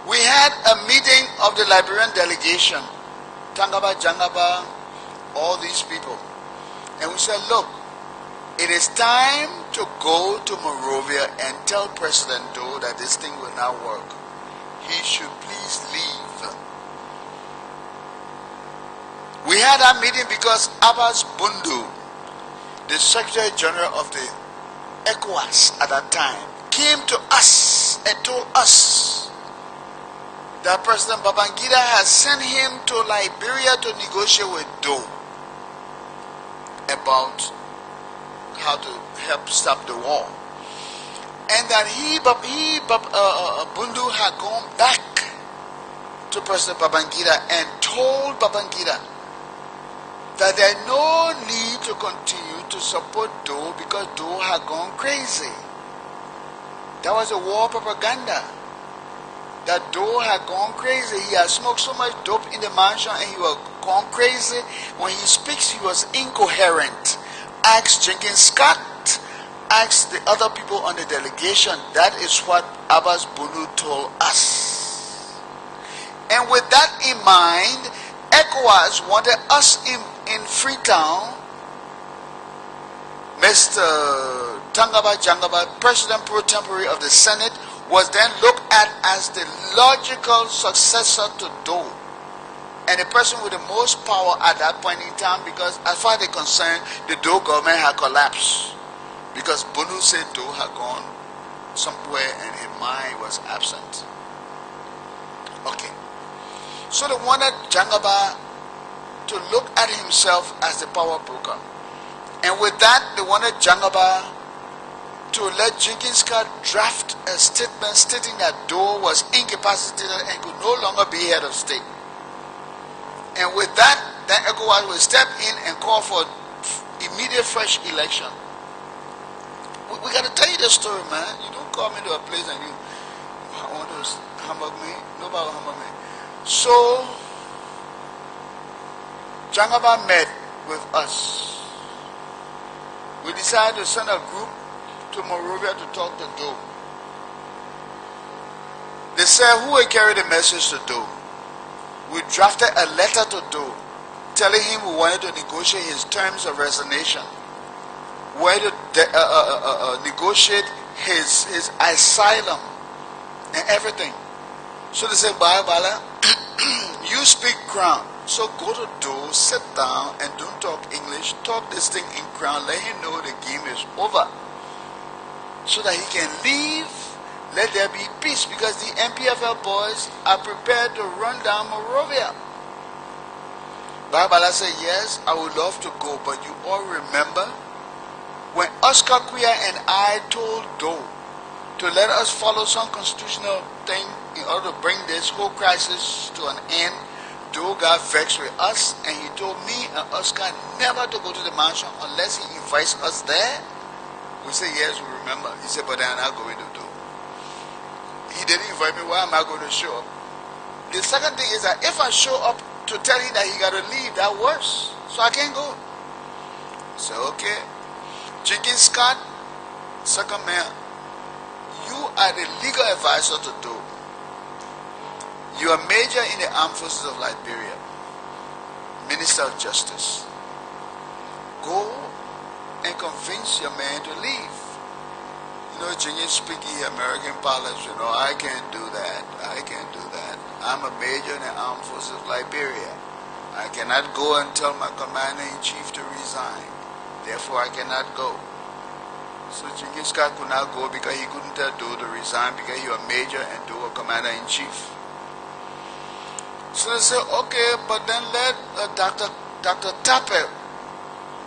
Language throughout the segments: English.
We had a meeting of the Liberian delegation, Tangaba, Jangaba, all these people. And we said, look, it is time to go to Monrovia and tell President Doe that this thing will not work. He should please leave. We had that meeting because Abbas Bundu, the Secretary General of the ECOWAS at that time, came to us and told us that President Babangida has sent him to Liberia to negotiate with Doe about how to help stop the war, and that Bundu had gone back to President Babangida and told Babangida that there is no need to continue to support Doe because Doe had gone crazy. That was a war propaganda. That Doe had gone crazy. He had smoked so much dope in the mansion and he was gone crazy. When he speaks, he was incoherent. Ask Jenkins Scott, ask the other people on the delegation. That is what Abbas Bunu told us. And with that in mind, ECOWAS wanted us in Freetown. Mr. Tangaba Jangaba, President pro tempore of the Senate, was then looked at as the logical successor to Doe and the person with the most power at that point in time, because as far as they're concerned, the Doe government had collapsed because Bunu said Doe had gone somewhere and his mind was absent. Okay, so they wanted Jangaba to look at himself as the power broker, and with that they wanted Jangaba to let Jenkins Scott draft a statement stating that Doe was incapacitated and could no longer be head of state. And with that, then ECOWAS will step in and call for immediate fresh election. We got to tell you the story, man. You don't call me to a place and you want to humbug me. Nobody will humbug me. So, Jangaba met with us. We decided to send a group to Monrovia to talk to Doe. They said, who will carry the message to Doe? We drafted a letter to Doe telling him we wanted to negotiate his terms of resignation. We wanted to negotiate his asylum and everything. So they said, Bala, you speak Crown. So go to Doe, sit down and don't talk English. Talk this thing in Crown. Let him know the game is over, so that he can leave. Let there be peace, because the MPFL boys are prepared to run down Monrovia. Babala said, yes, I would love to go, but you all remember when Oscar Kuya and I told Doe to let us follow some constitutional thing in order to bring this whole crisis to an end. Doe got vexed with us and he told me and Oscar never to go to the mansion unless he invites us there. We said, yes, we remember. He said, but I'm not going to do. He didn't invite me. Why am I going to show up? The second thing is that if I show up to tell him that he got to leave, that's worse. So I can't go. So, okay. Jenkins Scott, second man, you are the legal advisor to Doe. You are major in the armed forces of Liberia, Minister of Justice. Go and convince your man to leave. You know, Jenkins speaking American parlance, you know, I can't do that. I can't do that. I'm a major in the armed forces of Liberia. I cannot go and tell my commander-in-chief to resign. Therefore, I cannot go. So Jenkins Scott could not go because he couldn't tell Doe to resign because he was major and Doe was commander-in-chief. So they said, okay, but then let Dr. Tappet,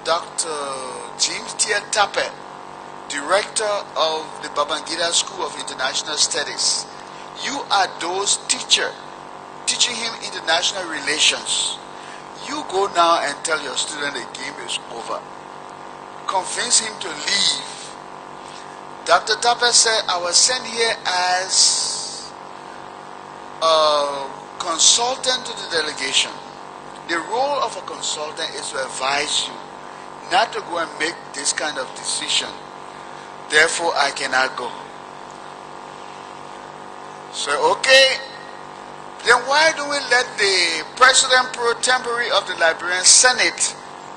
Dr. James T. Tappet, director of the Babangida School of International Studies, you are Doe's teacher, teaching him international relations. You go now and tell your student the game is over. Convince him to leave. Dr. Tappet said, I was sent here as a consultant to the delegation. The role of a consultant is to advise you, not to go and make this kind of decision. Therefore, I cannot go. So, okay, Then why don't we let the president pro tempore of the Liberian Senate,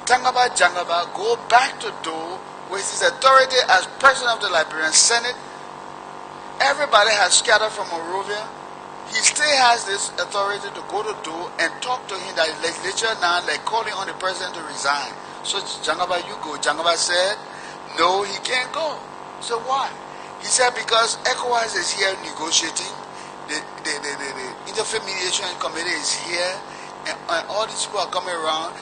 Tangaba Jangaba, go back to Do with his authority as president of the Liberian Senate? Everybody has scattered from Monrovia. He still has this authority to go to Do and talk to him that the legislature now like calling on the president to resign. So Jangaba, you go. Jangaba said, no, he can't go. So why? He said because ECOWAS is here negotiating. The Interfaith Committee is here, and all these people are coming around.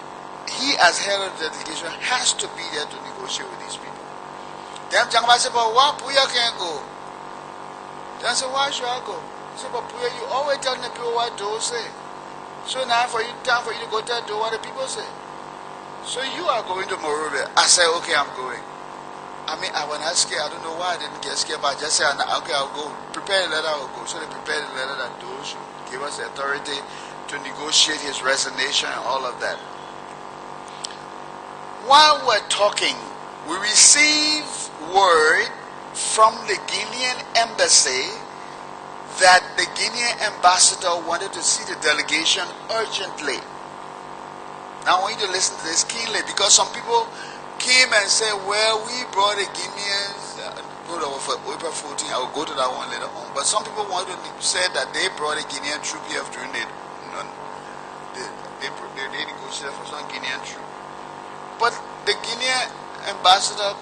He, as head of the delegation, has to be there to negotiate with these people. Then Jangaba said, but why Puya can't go? Then I said, why should I go? He said, but Puya, you always tell the people what those say. So now time for you to go tell Do what the people say. So you are going to Monrovia. I said, okay, I'm going. I mean, I was not scared. I don't know why I didn't get scared, but I just said, okay, I'll go. Prepare a letter, I'll go. So they prepared a letter that those should give us the authority to negotiate his resignation and all of that. While we're talking, we receive word from the Guinean embassy that the Guinean ambassador wanted to see the delegation urgently. Now I want you to listen to this keenly, because some people came and said, well, we brought the Guineans, for April 14, I will go to that one later on. But some people wanted to say that they brought a Guinean troop here during they negotiated for some Guinean troop. But the Guinean ambassador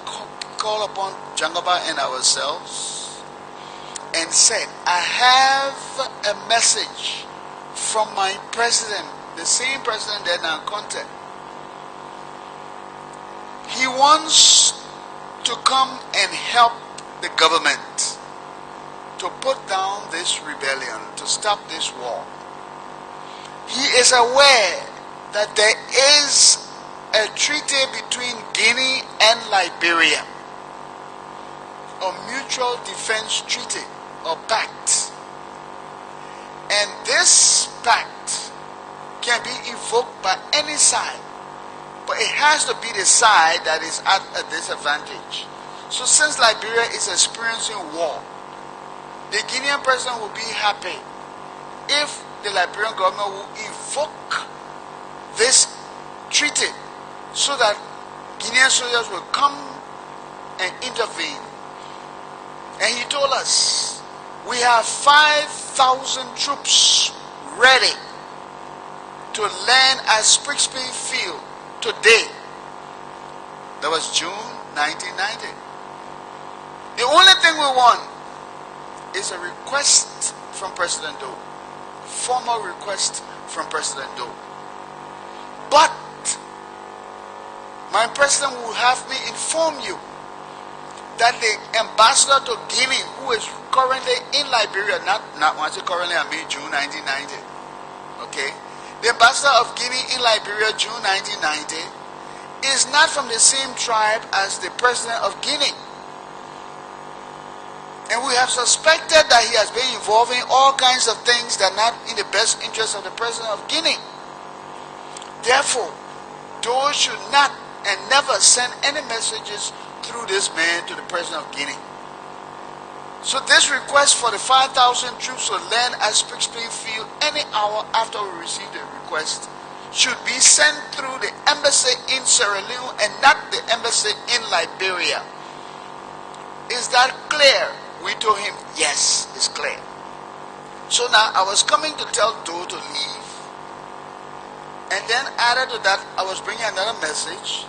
called upon Jangaba and ourselves and said, I have a message from my president, the same president that now contact. He wants to come and help the government to put down this rebellion, to stop this war. He is aware that there is a treaty between Guinea and Liberia, a mutual defense treaty or pact. And this pact can be invoked by any side. But it has to be the side that is at a disadvantage. So since Liberia is experiencing war, the Guinean president will be happy if the Liberian government will invoke this treaty so that Guinean soldiers will come and intervene. And he told us, we have 5,000 troops ready to land at Sprixby Field today. That was June 1990. The only thing we want is a request from President Doe, formal request from President Doe. But my president will have me inform you that the ambassador to Guinea, who is currently in Liberia, not once currently, I mean June 1990, okay? The ambassador of Guinea in Liberia, June 1990, is not from the same tribe as the president of Guinea. And we have suspected that he has been involved in all kinds of things that are not in the best interest of the president of Guinea. Therefore, those should not and never send any messages through this man to the president of Guinea. So this request for the 5,000 troops to land at Sprixby Field any hour after we receive the request should be sent through the embassy in Sierra Leone and not the embassy in Liberia. Is that clear? We told him, yes, it's clear. So now I was coming to tell Doe to leave. And then added to that, I was bringing another message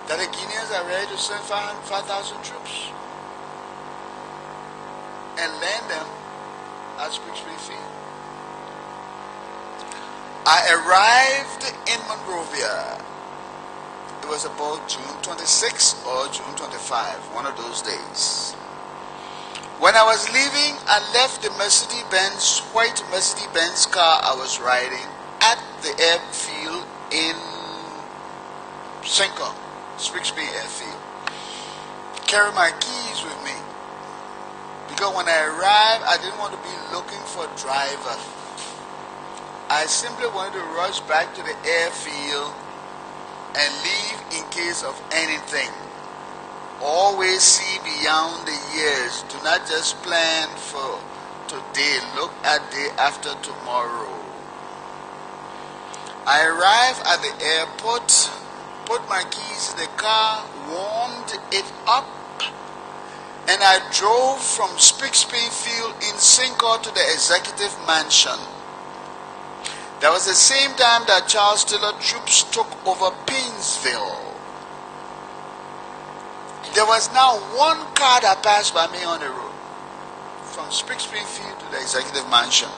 that the Guineans are ready to send 5,000 troops and land them at Sprixby Field. I arrived in Monrovia. It was about June 26 or June 25, one of those days. When I was leaving, I left the white Mercedes-Benz car I was riding at the airfield in Cinco, Sprixby Airfield. Carry my keys with me. Because when I arrived, I didn't want to be looking for a driver. I simply wanted to rush back to the airfield and leave in case of anything. Always see beyond the years. Do not just plan for today, look at day after tomorrow. I arrived at the airport, put my keys in the car, warmed it up, and I drove from Springfield in Cinco to the executive mansion. That was the same time that Charles Taylor troops took over Painesville. There was now one car that passed by me on the road, from Springfield to the executive mansion.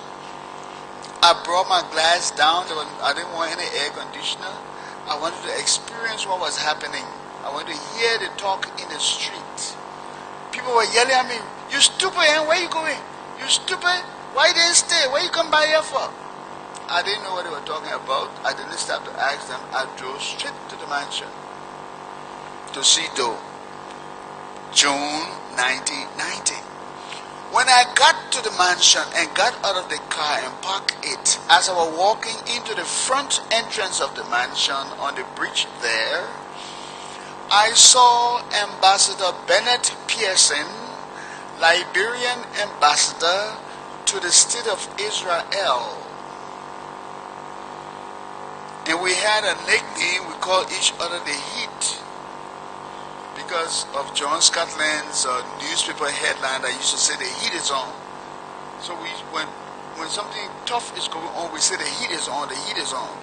I brought my glass down. I didn't want any air conditioner. I wanted to experience what was happening. I wanted to hear the talk in the street. People were yelling at me, "You stupid, and where you going? You stupid, why you didn't stay? Where you come by here for?" I didn't know what they were talking about. I didn't stop to ask them. I drove straight to the mansion to see Doe. June 1990. When I got to the mansion and got out of the car and parked it, as I was walking into the front entrance of the mansion on the bridge there, I saw Ambassador Bennett Pearson, Liberian ambassador to the state of Israel. And we had a nickname. We called each other the Heat, because of John Scotland's newspaper headline that used to say the heat is on. So when something tough is going on, we say the heat is on, the heat is on.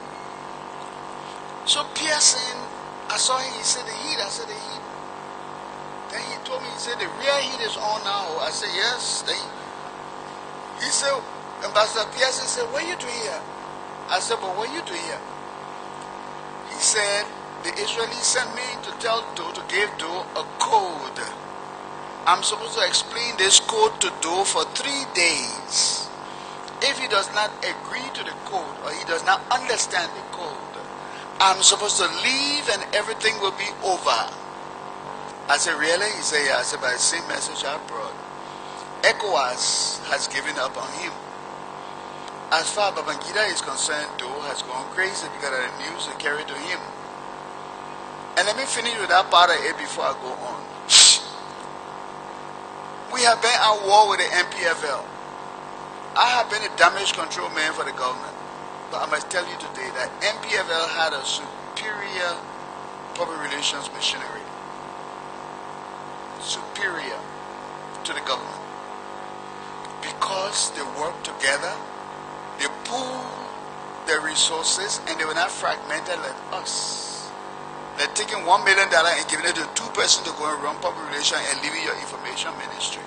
So Pearson, I saw him, he said the heat, I said the heat. Then he told me, he said the real heat is on now. I said yes, the heat. He said, Ambassador Pearson said, "What you do here?" I said, "But what you do here?" He said, "The Israelis sent me to tell Doe, to give Doe a code. I'm supposed to explain this code to Doe for 3 days. If he does not agree to the code, or he does not understand the code, I'm supposed to leave and everything will be over." I said, "Really?" He said, "Yeah." I said, "By the same message I brought, ECOWAS has given up on him. As far as Babangida is concerned, Doe has gone crazy because of the news they carried to him." And let me finish with that part of it before I go on. We have been at war with the MPFL. I have been a damage control man for the government. But I must tell you today that MPFL had a superior public relations machinery. Superior to the government. Because they work together, they pool their resources, and they were not fragmented like us. They're taking $1 million and giving it to two persons to go and run public relations and leaving your information ministry.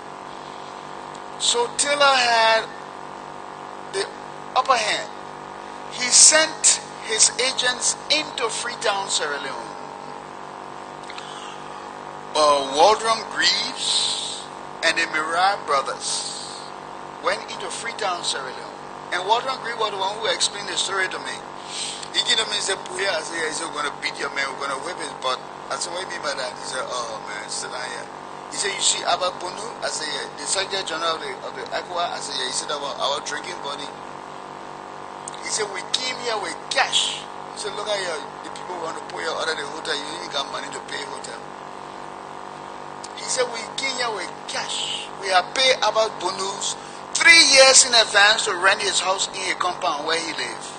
So Taylor had the upper hand. He sent his agents into Freetown, Sierra Leone. Waldron Greaves and the Mirai brothers went into Freetown, Sierra Leone. And Waldron Greaves was the one who explained the story to me. He came to me and said, "Puya," I said, "Yeah." He said, "We're going to beat your man, we're going to whip his butt." I said, "What do you mean by that?" He said, "Oh man, sit down here." He said, "You see Abba Bunu?" I said, "Yeah." "The Secretary General of the ECOWAS?" I said, "Yeah." He said, our drinking buddy." He said, "We came here with cash." He said, "Look at here, the people want to put you out of the hotel, you ain't got money to pay hotel." He said, "We came here with cash. We have paid Abba Bunu's 3 years in advance to rent his house in a compound where he lived.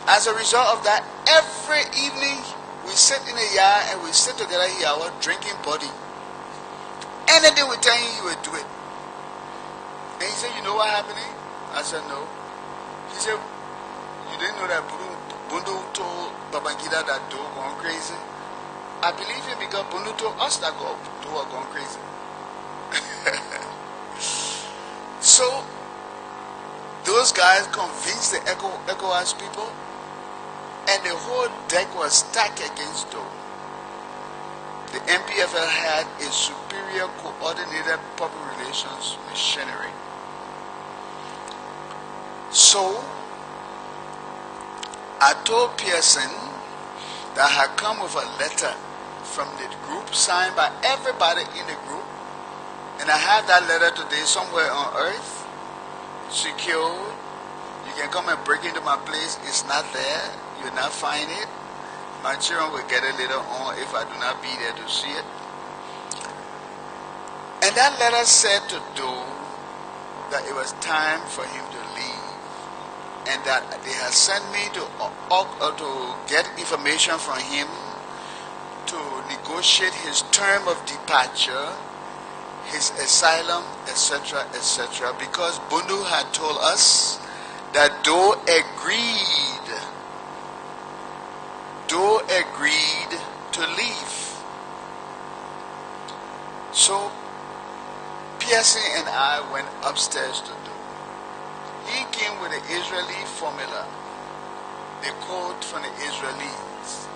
As a result of that, every evening we sit in the yard and we sit together here, our drinking buddy. Anything we tell you, you will do it." And he said, "You know what happened?" I said, "No." He said, "You didn't know that Bundu told Babangida that Doe gone crazy?" I believe him because Bundu told us that Doe was gone crazy. So, those guys convinced the ECOWAS people, and the whole deck was stacked against Doe. The MPFL had a superior coordinated public relations machinery. So, I told Pearson that I had come with a letter from the group signed by everybody in the group, and I have that letter today somewhere on earth, secured. You can come and break into my place. It's not there. You will not find it. My children will get it later on if I do not be there to see it. And that letter said to Doe that it was time for him to leave, and that they had sent me to get information from him to negotiate his term of departure, his asylum, etc., etc., because Bundu had told us that Doe agreed to leave. So Piercing and I went upstairs to Doe. He came with the Israeli formula, the code from the Israelis.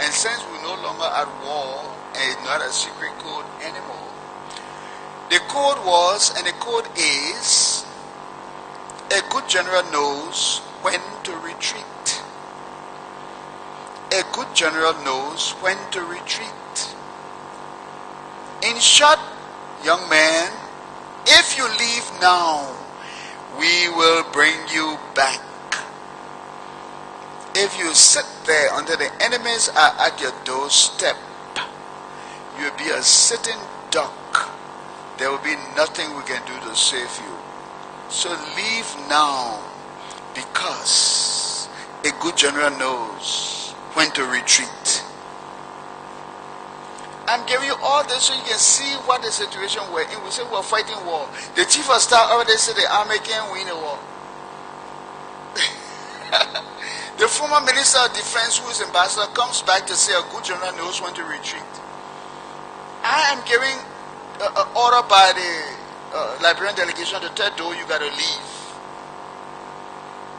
And since we're no longer at war and it's not a secret code anymore, the code was, and the code is, a good general knows when to retreat. A good general knows when to retreat. In short, young man, if you leave now, we will bring you back. If you sit there until the enemies are at your doorstep, you will be a sitting duck. There will be nothing we can do to save you. So leave now, because a good general knows when to retreat. I'm giving you all this so you can see what the situation we're in. We say we're fighting war. The chief of staff already said the army can't win a war. The former minister of defense, who is ambassador, comes back to say a good general knows when to retreat. I am giving an order by the Liberian delegation to tell Doe you got to leave.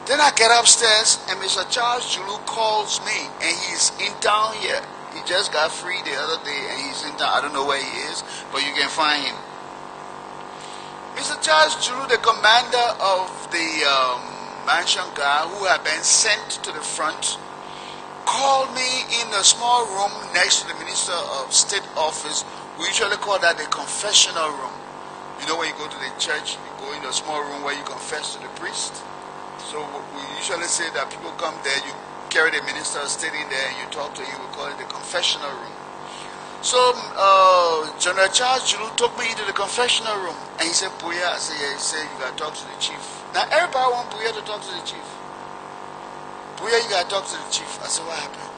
Then I get upstairs and Mr. Charles Julu calls me, and he's in town here. He just got free the other day and he's in town. I don't know where he is, but you can find him. Mr. Charles Julu, the commander of the mansion guard who had been sent to the front, called me in a small room next to the Minister of State office. We usually call that the confessional room. You know, when you go to the church, you go in a small room where you confess to the priest. So we usually say that people come there, you carry the minister of state in there and you talk to him. We call it the confessional room. So General Charles Julu took me into the confessional room and he said, Puya, I said, yeah. He said, you got to talk to the chief. Now everybody wants Puya to talk to the chief. Puya, you got to talk to the chief. I said, what happened?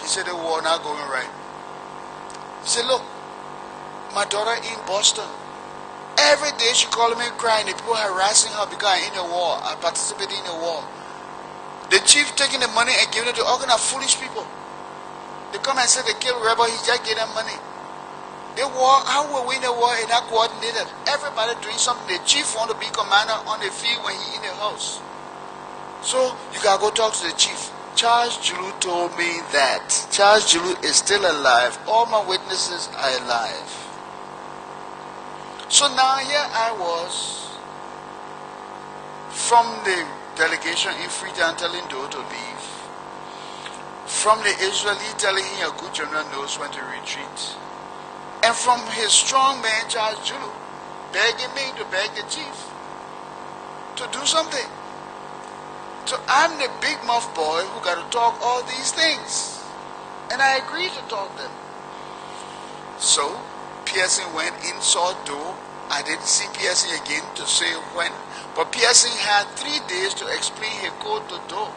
He said, the war not going right. He said, look, my daughter in Boston, every day she calling me crying. The people harassing her because I'm in the war. I participated in the war. The chief taking the money and giving it to all kind of foolish people. They come and say they kill rebel, he just gave them money. The war, how will we win the war and not coordinated? Everybody doing something. The chief want to be commander on the field when he in the house. So you gotta go talk to the chief. Charles Julu told me that. Charles Julu is still alive. All my witnesses are alive. So now here I was from the delegation in Freetown telling Doe to leave. From the Israeli telling him a good general knows when to retreat. And from his strong man Charles Julu begging me to beg the chief to do something. So I'm the big mouth boy who got to talk all these things. And I agreed to talk them. So Piercing went in, saw Doe. I didn't see Piercing again to say when. But Piercing had 3 days to explain his code to Doe.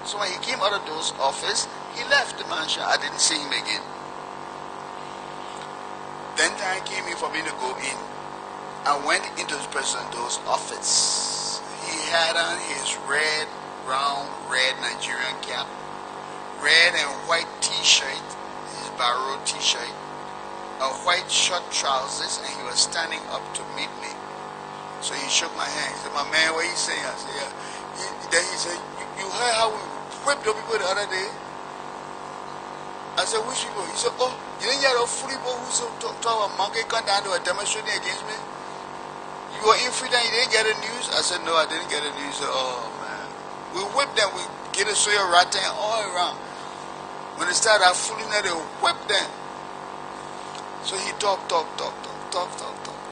So when he came out of Doe's office, he left the mansion. I didn't see him again. Then time came in for me to go in. I went into President Doe's office. He had on his round red Nigerian cap, red and white t-shirt, his barrow t-shirt, a white short trousers, and he was standing up to meet me. So he shook my hand. He said, my man, what are you saying? I said, yeah. Then he said, you heard how we whipped the people the other day? I said, which people? He said, oh, you didn't hear those foolish people who talk about monkey come down to a demonstrating against me? You were in Freetown, you didn't get the news? I said, no, I didn't get the news. He said, oh, man. We whipped them, we get a soya rotten all around. When they started out fooling them, they whipped them. So he talked. Then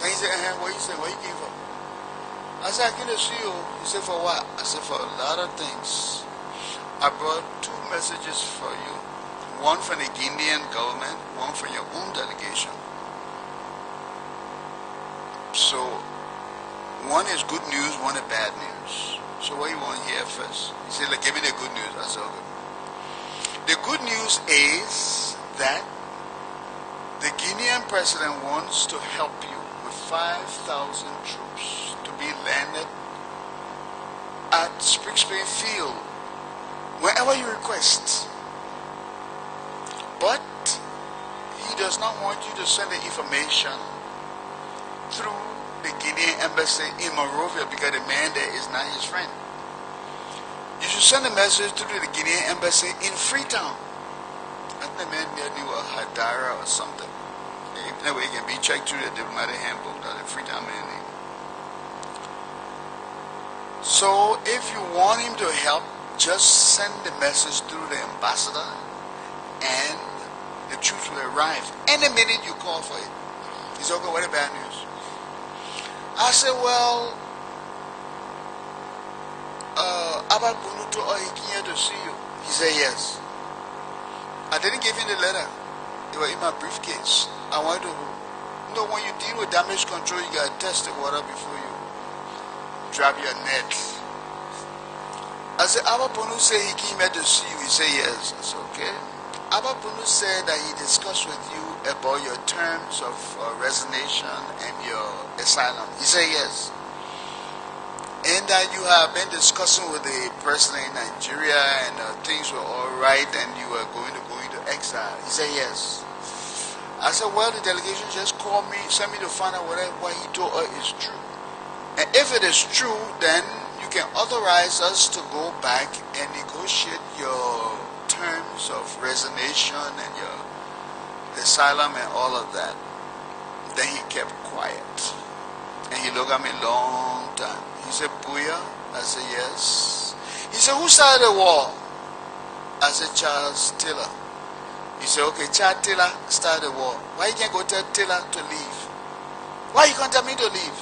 he said, what you say? What you came for? I said, I came to see you. He said, for what? I said, for a lot of things. I brought 2 messages for you. One from the Guinean government, one from your own delegation. So One is good news, one is bad news. So what you want to hear first? He said, like, give me the good news. I said, okay. The good news is that the Guinean president wants to help you with 5,000 troops to be landed at Spring Field whenever you request. But he does not want you to send the information through the Guinean embassy in Monrovia because the man there is not his friend. You should send a message through the Guinean embassy in Freetown. I think the man there knew a Hadara or something. That way it can be checked through the diplomatic handbook that the Freetown man name. So if you want him to help, just send the message through the ambassador and the troops will arrive any minute you call for it. He said, okay, what a bad news. I said, well, Abba Bunuto or he came here to see you. He said, yes. I didn't give him the letter. It was in my briefcase. I wanted to know when you deal with damage control, you got to test the water before you drop your net. I said, Abba Bunu said he came here to see you. He said, yes. I said, okay. Abba Bunu said that he discussed with you about your terms of resignation and your asylum. He said, yes. And that you have been discussing with the president in Nigeria and things were all right and you were going to go into exile. He said, yes. I said, well, the delegation just called me, sent me to find out whether what he told her is true. And if it is true, then you can authorize us to go back and negotiate your terms of resignation and your asylum and all of that. Then he kept quiet. And he looked at me a long time. He said, Puya? I said, yes. He said, who started the war? I said, Charles Taylor. He said, okay, Charles Taylor started the war. Why you can't go tell Taylor to leave? Why you can't tell me to leave?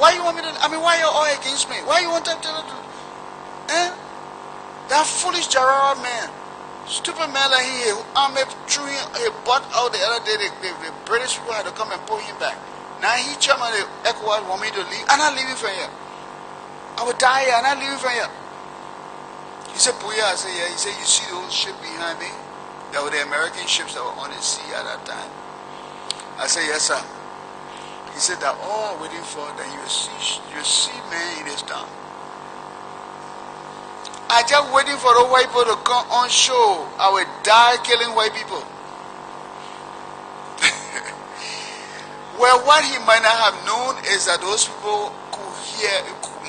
Why you want me to, why you're all against me? Why you want Taylor to, That foolish Gerard man, stupid man like he, Ahmed threw his butt out the other day, the British people had to come and pull him back. Now he chairman of ECOWAS want me to leave. I'm not leaving from here. I will die here. I'm not leaving from here. He said, Puya. I said, yeah. He said, you see those ships behind me? That were the American ships that were on the sea at that time. I said, yes, sir. He said that all I'm waiting for that you see man in this town. I just waiting for the white people to come on show. I will die killing white people. Well, what he might not have known is that those people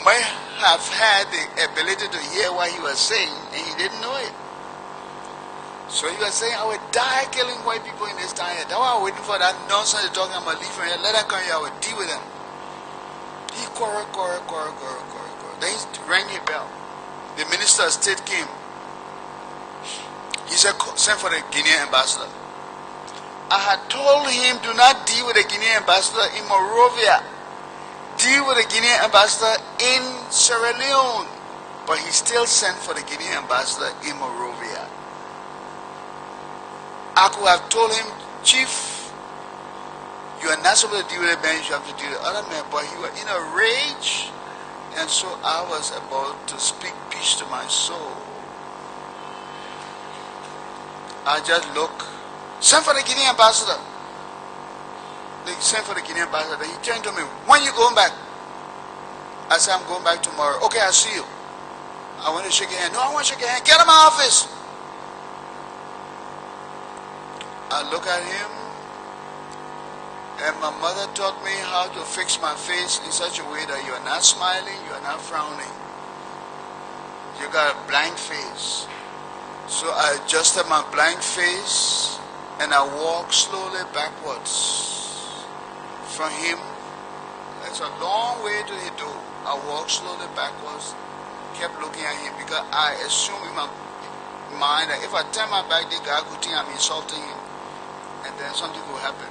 might have had the ability to hear what he was saying, and he didn't know it. So he was saying, I will die killing white people in this town here. That's why I'm waiting for that nonsense to talking about leaving here. Let them come here, I will deal with them. He quarrel. Then he rang his bell. The minister of state came. He said, send for the Guinean ambassador. I had told him, do not deal with the Guinean ambassador in Monrovia. Deal with the Guinean ambassador in Sierra Leone. But he still sent for the Guinean ambassador in Monrovia. I could have told him, Chief, you are not supposed to deal with the man, you have to deal with the other man. But he was in a rage. And so I was about to speak peace to my soul. I just look. Send for the Guinean ambassador. They sent for the Guinean ambassador. He turned to me, when you going back? I said, I'm going back tomorrow. Okay, I'll see you. I want to shake your hand. No, I want to shake your hand. Get out of my office. I look at him, and my mother taught me how to fix my face in such a way that you are not smiling, you are not frowning. You got a blank face. So I adjusted my blank face, and I walked slowly backwards from him. It's a long way to the door. I walked slowly backwards, kept looking at him because I assumed in my mind that if I turn my back, the guy could think I'm insulting him. And then something will happen.